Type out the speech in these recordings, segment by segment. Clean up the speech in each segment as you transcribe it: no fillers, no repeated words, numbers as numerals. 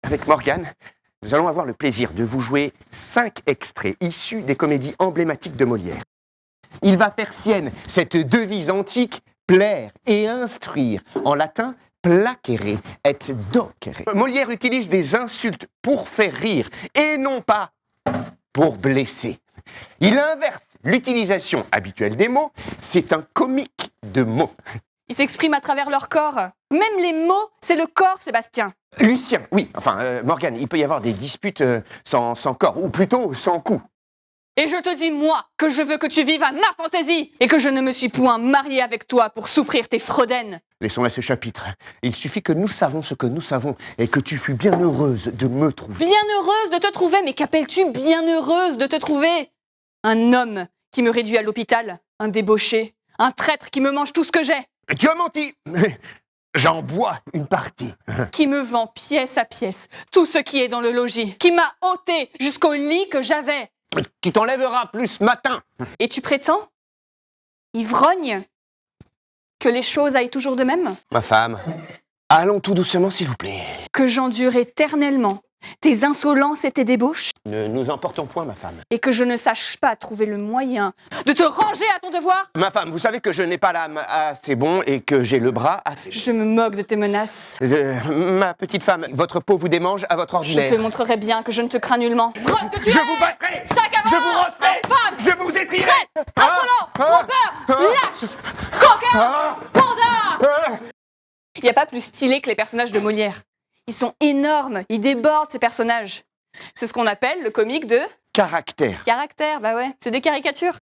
avec Morgane, nous allons avoir le plaisir de vous jouer 5 extraits issus des comédies emblématiques de Molière. Il va faire sienne cette devise antique, plaire et instruire. En latin, placere et docere. Molière utilise des insultes pour faire rire et non pas pour blesser. Il inverse l'utilisation habituelle des mots, c'est un comique de mots. Ils s'expriment à travers leur corps. Même les mots, c'est le corps, Sébastien. Lucien, oui, enfin, Morgane, il peut y avoir des disputes sans corps, ou plutôt sans coup. Et je te dis, moi, que je veux que tu vives à ma fantaisie et que je ne me suis point mariée avec toi pour souffrir tes freudaines. Laissons là ce chapitre. Il suffit que nous savons ce que nous savons et que tu fus bien heureuse de me trouver. Bien heureuse de te trouver, mais qu'appelles-tu bien heureuse de te trouver? Un homme qui me réduit à l'hôpital, un débauché, un traître qui me mange tout ce que j'ai. Tu as menti. J'en bois une partie. Qui me vend pièce à pièce tout ce qui est dans le logis, qui m'a ôté jusqu'au lit que j'avais. Tu t'enlèveras plus ce matin. Et tu prétends, ivrogne, que les choses aillent toujours de même? Ma femme, allons tout doucement s'il vous plaît. Que j'endure éternellement tes insolences et tes débauches? Ne nous emportons point, ma femme. Et que je ne sache pas trouver le moyen de te ranger à ton devoir? Ma femme, vous savez que je n'ai pas l'âme assez bon et que j'ai le bras assez bon. Je me moque de tes menaces. Ma petite femme, votre peau vous démange à votre ordinaire. Je te montrerai bien que je ne te crains nullement. Grogne que tu es! Je vous battrai! Sac à Je vous refais! infâme! Je vous étrierai! Traître! Insolent! Trompeur! Lâche! Coquin! Panda! Il n'y a pas plus stylé que les personnages de Molière. Ils sont énormes, ils débordent ces personnages. C'est ce qu'on appelle le comique de Caractère. caractère, bah ouais, c'est des caricatures.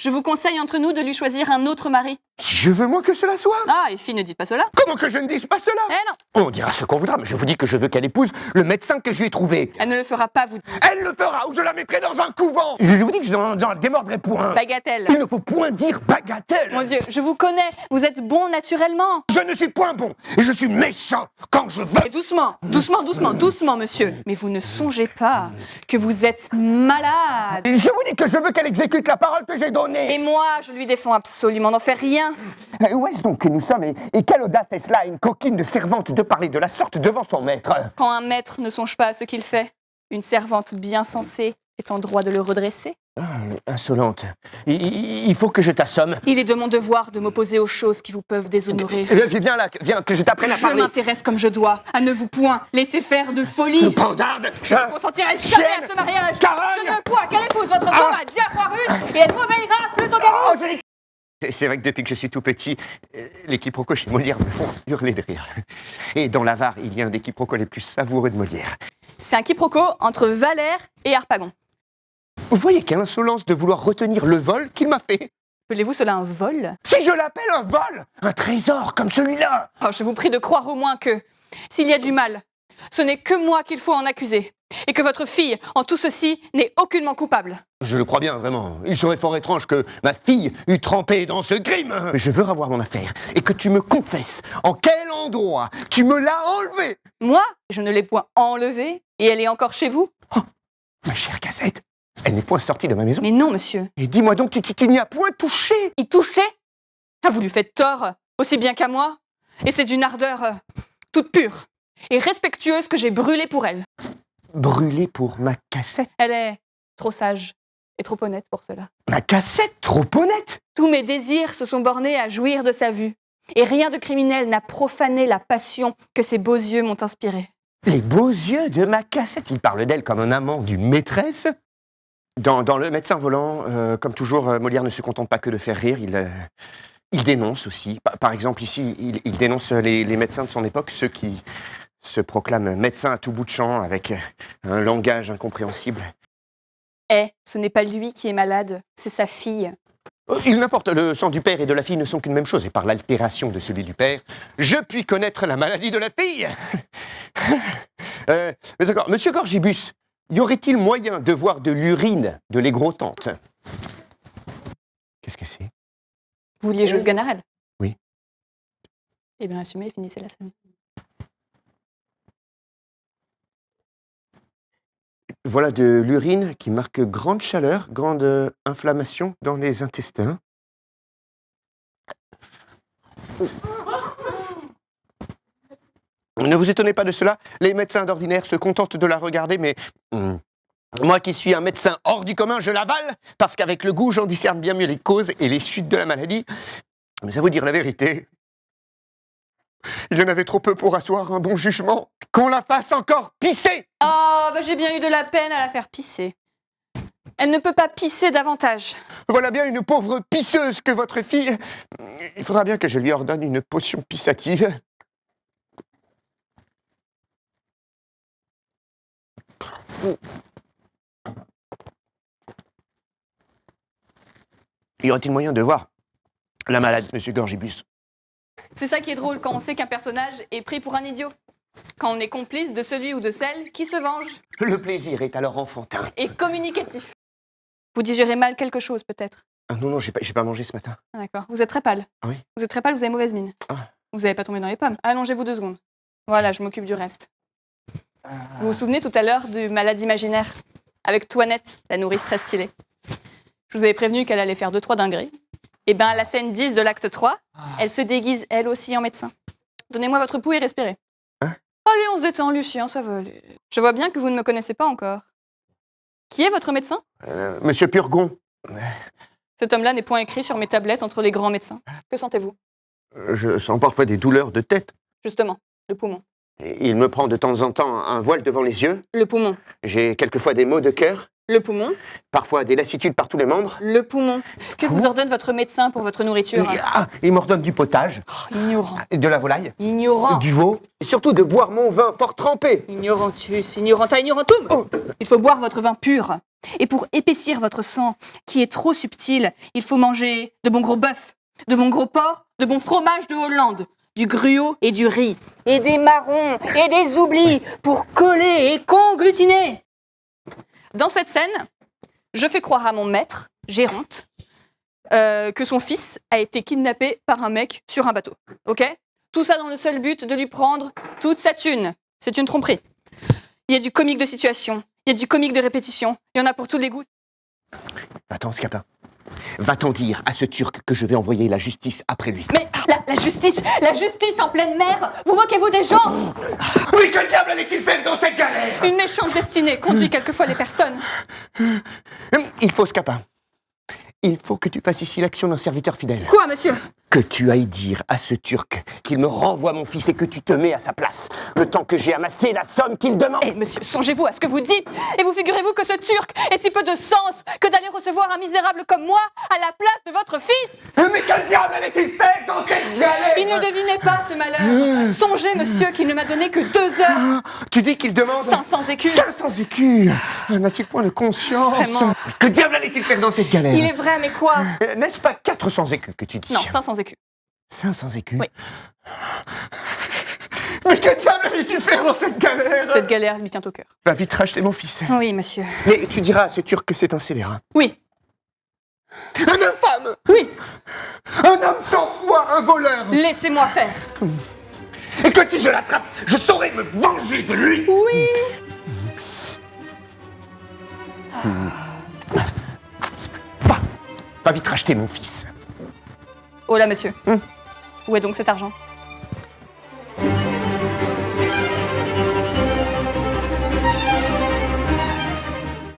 Je vous conseille entre nous de lui choisir un autre mari. Je veux moins que cela soit. Ah, et fille, ne dites pas cela. Comment que je ne dise pas cela? Eh non, On dira ce qu'on voudra, mais je vous dis que je veux qu'elle épouse le médecin que je lui ai trouvé. elle ne le fera pas, vous. Elle le fera ou je la mettrai dans un couvent. Je vous dis que je n'en démordrai point. Bagatelle. Il ne faut point dire bagatelle. Mon Dieu, je vous connais, vous êtes bon naturellement. Je ne suis point bon et je suis méchant quand je veux. Et doucement, doucement, doucement, doucement, monsieur. Mais vous ne songez pas que vous êtes malade. Je vous dis que je veux qu'elle exécute la parole que j'ai donnée. Et moi, je lui défends absolument, n'en fais rien. Où est-ce donc que nous sommes et quelle audace est-ce là, une coquine de servante, de parler de la sorte devant son maître? Quand un maître ne songe pas à ce qu'il fait, une servante bien sensée est en droit de le redresser. Insolente. Il faut que je t'assomme. Il est de mon devoir de m'opposer aux choses qui vous peuvent déshonorer. Viens là, viens que je t'apprenne à Je parler. m'intéresse comme je dois, à ne vous point laisser faire de folie. Pandarde, Je ne consentirai jamais à ce mariage. Carogne. Je ne veux point qu'elle épouse votre combat diaphorus et elle m'obéira plutôt qu'à vous. C'est vrai que depuis que je suis tout petit, les quiproquos chez Molière me font hurler de rire. Et dans l'Avare, il y a un des quiproquos les plus savoureux de Molière. C'est un quiproquo entre Valère et Harpagon. Vous voyez quelle insolence de vouloir retenir le vol qu'il m'a fait. Appelez-vous cela un vol? Si je l'appelle un vol, un trésor comme celui-là. Oh, je vous prie de croire au moins que, s'il y a du mal, ce n'est que moi qu'il faut en accuser, et que votre fille, en tout ceci, n'est aucunement coupable. Je le crois bien, vraiment. Il serait fort étrange que ma fille eût trempé dans ce crime. Mais je veux avoir mon affaire, et que tu me confesses en quel endroit tu me l'as enlevée. Moi, je ne l'ai point enlevée, et elle est encore chez vous? Oh, ma chère Gazette, elle n'est point sortie de ma maison. Mais non, monsieur. Et dis-moi donc, tu n'y as point touché. Y toucher? Ah, vous lui faites tort, aussi bien qu'à moi. Et c'est d'une ardeur toute pure et respectueuse que j'ai brûlé pour elle. Brûlé pour ma cassette? Elle est trop sage et trop honnête pour cela. Ma cassette trop honnête? Tous mes désirs se sont bornés à jouir de sa vue. Et rien de criminel n'a profané la passion que ses beaux yeux m'ont inspirée. Les beaux yeux de ma cassette. Il parle d'elle comme un amant d'une maîtresse. Dans Le Médecin volant, comme toujours, Molière ne se contente pas que de faire rire, il dénonce aussi. Par exemple, ici, il dénonce les médecins de son époque, ceux qui se proclament médecins à tout bout de champ, avec un langage incompréhensible. Ce n'est pas lui qui est malade, c'est sa fille. Il n'importe, le sang du père et de la fille ne sont qu'une même chose, et par l'altération de celui du père, je puis connaître la maladie de la fille. Mais d'accord, monsieur Gorgibus, y aurait-il moyen de voir de l'urine de l'égrotante? Qu'est-ce que c'est? Vous vouliez jouer ce Ganarelle? Oui. Eh bien, assumez, finissez la scène. Voilà de l'urine qui marque grande chaleur, grande inflammation dans les intestins. Ne vous étonnez pas de cela, les médecins d'ordinaire se contentent de la regarder, mais moi qui suis un médecin hors du commun, je l'avale, parce qu'avec le goût, j'en discerne bien mieux les causes et les suites de la maladie. Mais à vous dire la vérité, il y en avait trop peu pour asseoir un bon jugement. Qu'on la fasse encore pisser! Oh, bah j'ai bien eu de la peine à la faire pisser. Elle ne peut pas pisser davantage. Voilà bien une pauvre pisseuse que votre fille. Il faudra bien que je lui ordonne une potion pissative. Y aurait-il moyen de voir la malade, monsieur Gorgibus? C'est ça qui est drôle quand on sait qu'un personnage est pris pour un idiot. Quand on est complice de celui ou de celle qui se venge. Le plaisir est alors enfantin. Et communicatif. Vous digérez mal quelque chose, peut-être. Ah non, j'ai pas mangé ce matin. Ah, d'accord. Vous êtes très pâle. Oui. Vous êtes très pâle, vous avez mauvaise mine. Ah. Vous n'avez pas tombé dans les pommes. Allongez-vous 2 secondes. Voilà, je m'occupe du reste. Vous vous souvenez tout à l'heure du malade imaginaire avec Toinette, la nourrice très stylée. Je vous avais prévenu qu'elle allait faire 2-3 dingueries. Et bien, à la scène 10 de l'acte 3, elle se déguise, elle aussi, en médecin. Donnez-moi votre pouls et respirez. Hein? Allez, on se détend, Lucien, ça va aller. Je vois bien que vous ne me connaissez pas encore. Qui est votre médecin? Monsieur Purgon. Cet homme-là n'est point écrit sur mes tablettes entre les grands médecins. Que sentez-vous? Je sens parfois des douleurs de tête. Justement, le poumon. Et il me prend de temps en temps un voile devant les yeux. Le poumon. J'ai quelquefois des maux de cœur. Le poumon. Parfois des lassitudes par tous les membres. Le poumon. Que vous ordonne votre médecin pour votre nourriture? Il m'ordonne du potage. Oh, ignorant. De la volaille. Ignorant. Du veau. Et surtout de boire mon vin fort trempé. Ignorantus, ignoranta, ignorantum. Oh. Il faut boire votre vin pur. Et pour épaissir votre sang, qui est trop subtil, il faut manger de bon gros bœuf, de bon gros porc, de bon fromage de Hollande, du gruau et du riz, et des marrons et des oublis pour coller et conglutiner. Dans cette scène, je fais croire à mon maître, Géronte, que son fils a été kidnappé par un mec sur un bateau. Ok? Tout ça dans le seul but de lui prendre toute sa thune. C'est une tromperie. Il y a du comique de situation, il y a du comique de répétition, il y en a pour tous les goûts. Va-t'en, Scapin. Va-t'en dire à ce Turc que je vais envoyer la justice après lui. Mais la justice en pleine mer, vous moquez-vous des gens? Oui, que diable allait-il faire dans cette galère? Une méchante destinée conduit quelquefois les personnes. Il faut, Scapin. Il faut que tu fasses ici l'action d'un serviteur fidèle. Quoi, monsieur? Que tu ailles dire à ce Turc qu'il me renvoie mon fils et que tu te mets à sa place, le temps que j'ai amassé la somme qu'il demande. Eh, monsieur, songez-vous à ce que vous dites, et vous figurez-vous que ce Turc ait si peu de sens que d'aller recevoir un misérable comme moi à la place de votre fils? Mais quel diable allait-il faire dans cette galère? Il ne devinait pas ce malheur. Songez, monsieur, qu'il ne m'a donné que 2 heures. Tu dis qu'il demande 500 écus. 500 écus. N'a-t-il point de conscience? Vraiment. Que diable allait-il faire dans cette galère? Il est vrai, mais quoi? N'est-ce pas 400 écus que tu dis? Non, 500 écus. 500 écus? Oui. Mais que diable allait-il faire dans cette galère? Cette galère lui tient au cœur. Va vite racheter mon fils. Oui, monsieur. Mais tu diras à ce Turc que c'est un scélérat. Oui. Un infâme! Oui. Un homme sans foi, un voleur! Laissez-moi faire. Et que si je l'attrape, je saurai me venger de lui! Oui. Va vite racheter mon fils. Oh là, monsieur. Où est donc cet argent?